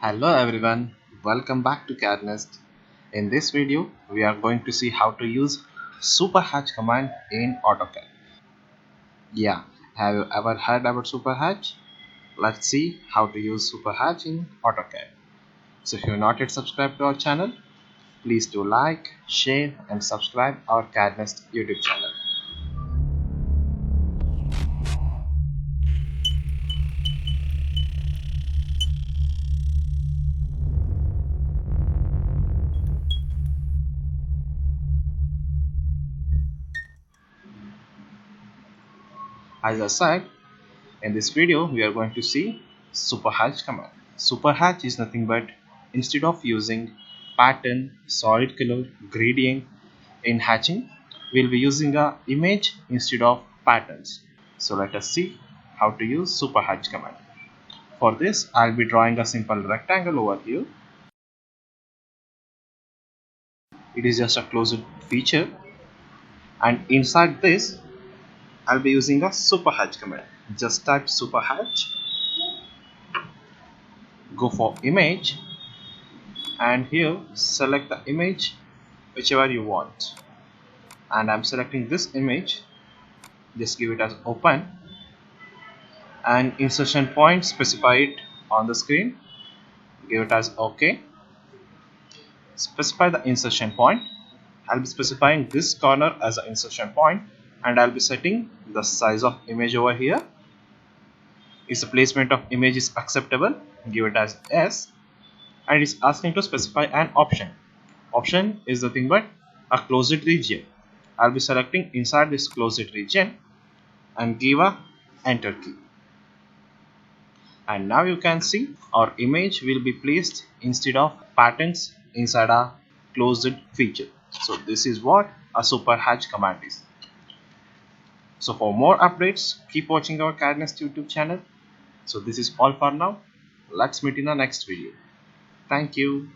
Hello everyone, welcome back to CADD Nest. In this video, we are going to see how to use super hatch command in Autocad. Yeah, have you ever heard about super hatch? Let's see how to use super hatch in Autocad. So if you're not yet subscribed to our channel, please do like, share and subscribe our CADD Nest YouTube channel. As I said, in this video we are going to see super hatch command. Super hatch is nothing but instead of using pattern, solid color, gradient in hatching, we'll be using a image instead of patterns. So let us see how to use super hatch command. For this I'll be drawing a simple rectangle over here. It is just a closed feature, and inside this I'll be using a super hatch command. Just type super hatch, go for image, and here select the image whichever you want, and I'm selecting this image. Just give it as open, and insertion point specify it on the screen. Give it as OK. Specify the insertion point. I'll be specifying this corner as an insertion point, and I'll be setting the size of image over here. If the placement of image is acceptable, give it as S, and it's asking to specify an option. Option is nothing but a closed region. I'll be selecting inside this closed region and give a enter key. And now you can see our image will be placed instead of patterns inside a closed feature. So this is what a super hatch command is. So for more updates, keep watching our CADD Nest YouTube channel. So this is all for now. Let's meet in the next video. Thank you.